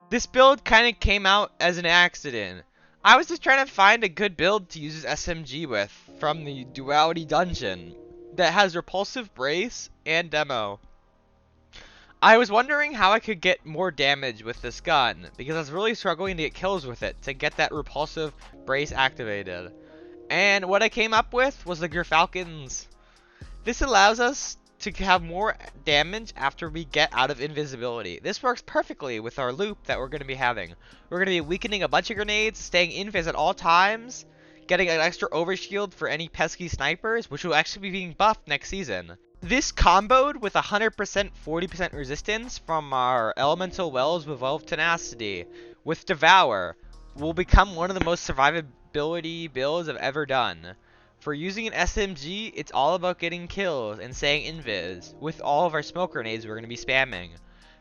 This build kind of came out as an accident. I was just trying to find a good build to use as SMG with from the Duality Dungeon that has Repulsive Brace and Demo. I was wondering how I could get more damage with this gun, because I was really struggling to get kills with it to get that Repulsive Brace activated. And what I came up with was the gyrfalcons. This allows us to have more damage after we get out of invisibility. This works perfectly with our loop that we're going to be having. We're going to be weakening a bunch of grenades, staying invis at all times, getting an extra overshield for any pesky snipers, which will actually be being buffed next season. This comboed with 100% 40% resistance from our elemental wells with Well of Tenacity with Devour will become one of the most survivability builds I've ever done. For using an SMG, it's all about getting kills and staying invis with all of our smoke grenades we're going to be spamming.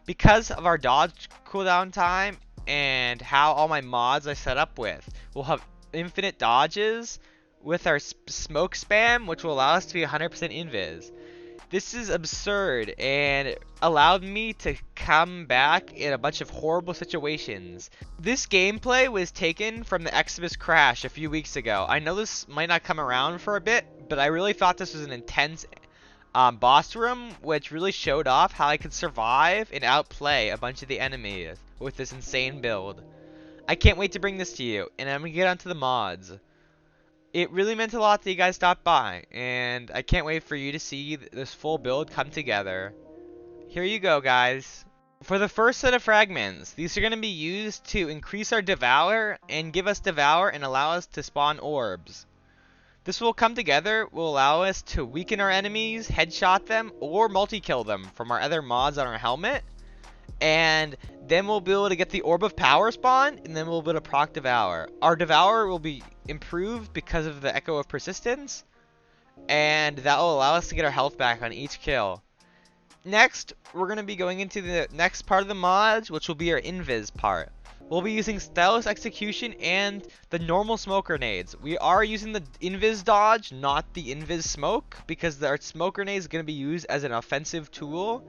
Because of our dodge cooldown time and how all my mods I set up with, we'll have infinite dodges with our smoke spam, which will allow us to be 100% invis. This is absurd and allowed me to come back in a bunch of horrible situations. This gameplay was taken from the Exodus crash a few weeks ago. I know this might not come around for a bit, but I really thought this was an intense boss room, which really showed off how I could survive and outplay a bunch of the enemies with this insane build. I can't wait to bring this to you, and I'm going to get onto the mods. It really meant a lot that you guys stopped by, and I can't wait for you to see this full build come together. Here you go, guys. For the first set of fragments, these are going to be used to increase our Devour and give us Devour and allow us to spawn orbs. This will come together, will allow us to weaken our enemies, headshot them, or multi-kill them from our other mods on our helmet. And then we'll be able to get the Orb of Power spawn, and then we'll be able to proc Devour. Our Devour will be improved because of the Echo of Persistence, and that will allow us to get our health back on each kill. Next, we're going to be going into the next part of the mods, which will be our invis part. We'll be using Stylus Execution and the normal smoke grenades. We are using the invis dodge, not the invis smoke, because our smoke grenade is going to be used as an offensive tool.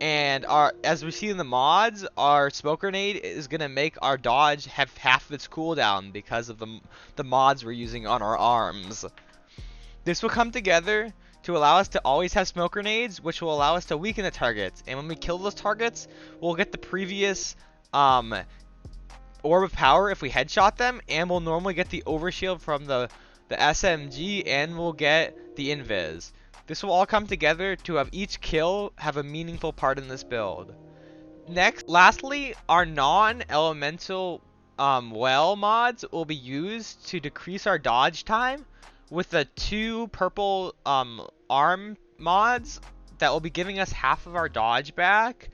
And as we see in the mods, our smoke grenade is going to make our dodge have half of its cooldown because of the mods we're using on our arms. This will come together to allow us to always have smoke grenades, which will allow us to weaken the targets. And when we kill those targets, we'll get the previous Orb of Power if we headshot them, and we'll normally get the overshield from the SMG, and we'll get the invis. This will all come together to have each kill have a meaningful part in this build. Lastly, our non-elemental well mods will be used to decrease our dodge time with the 2 purple arm mods that will be giving us half of our dodge back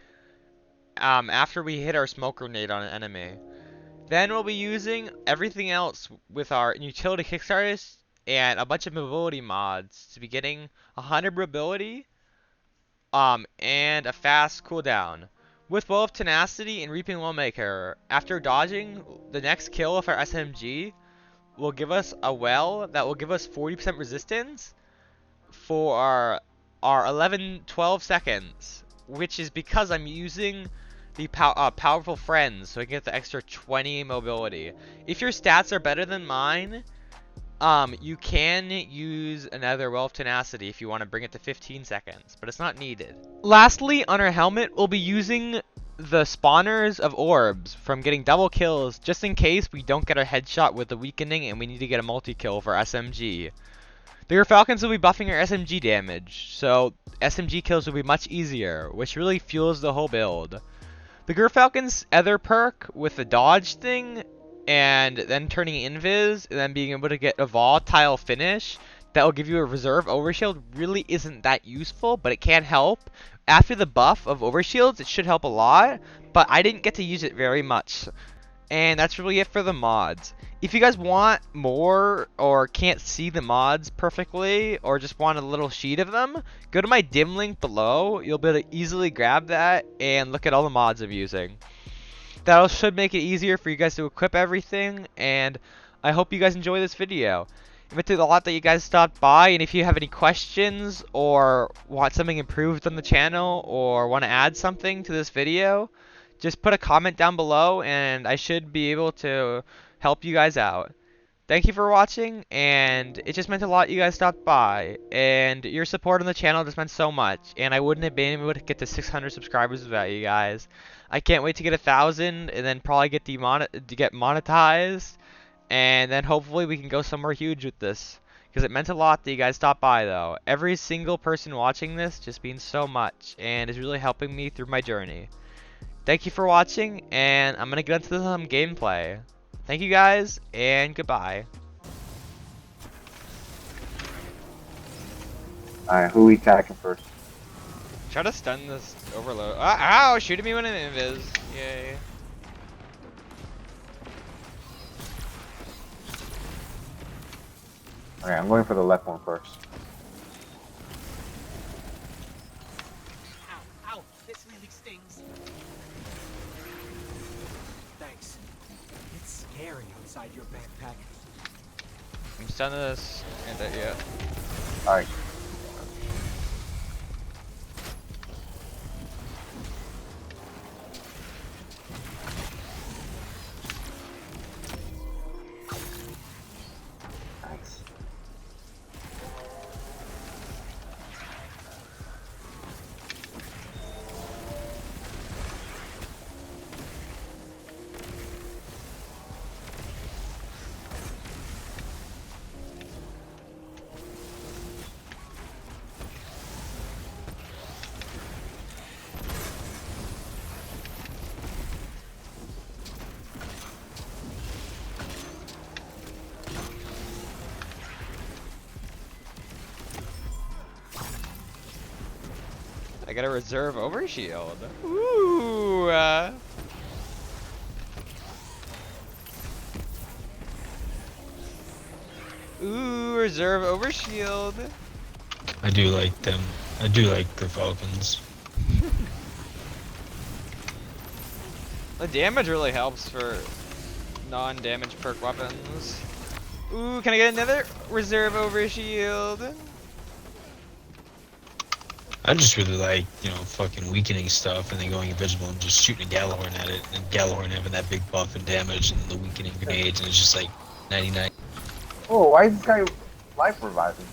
after we hit our smoke grenade on an enemy. Then we'll be using everything else with our utility kickstarters and a bunch of mobility mods to be getting 100 mobility and a fast cooldown. With Well of Tenacity and Reaping Wellmaker, after dodging, the next kill of our SMG will give us a well that will give us 40% resistance for our 11-12 seconds, which is because I'm using the powerful friends, so I can get the extra 20 mobility. If your stats are better than mine, you can use another Well of Tenacity if you want to bring it to 15 seconds, but it's not needed. Lastly, on our helmet, we'll be using the spawners of orbs from getting double kills, just in case we don't get our headshot with the weakening and we need to get a multi-kill for SMG. The gyrfalcons will be buffing our SMG damage, so SMG kills will be much easier, which really fuels the whole build. The gyrfalcon's other perk with the dodge thing, and then turning invis, and then being able to get a volatile finish that will give you a reserve overshield really isn't that useful, but it can help. After the buff of overshields, it should help a lot, but I didn't get to use it very much. And that's really it for the mods. If you guys want more, or can't see the mods perfectly, or just want a little sheet of them, go to my dim link below. You'll be able to easily grab that and look at all the mods I'm using. That should make it easier for you guys to equip everything, and I hope you guys enjoy this video. It meant a lot that you guys stopped by, and if you have any questions or want something improved on the channel or want to add something to this video, just put a comment down below and I should be able to help you guys out. Thank you for watching, and it just meant a lot you guys stopped by, and your support on the channel just meant so much, and I wouldn't have been able to get to 600 subscribers without you guys. I can't wait to get 1,000 and then probably get monetized, and then hopefully we can go somewhere huge with this, because it meant a lot that you guys stopped by though. Every single person watching this just means so much, and is really helping me through my journey. Thank you for watching, and I'm gonna get into some gameplay. Thank you guys, and goodbye. Alright, who we attacking first? Try to stun this overload. Ow! Shooting me with an invis. Yay. Alright, I'm going for the left one first. Ow, ow, this really stings. Thanks. It's scary outside your backpack. I'm stunning this, and yeah. Alright. Nice. I got a reserve overshield. Ooh. Ooh, reserve overshield. I do like them. I do like the Falcons. The damage really helps for non-damage perk weapons. Ooh, can I get another reserve overshield? I just really like, you know, fucking weakening stuff and then going invisible and just shooting a Gallahorn at it, and Gallahorn having that big buff and damage and the weakening grenades, and it's just like 99. Oh, why is this guy life reviving?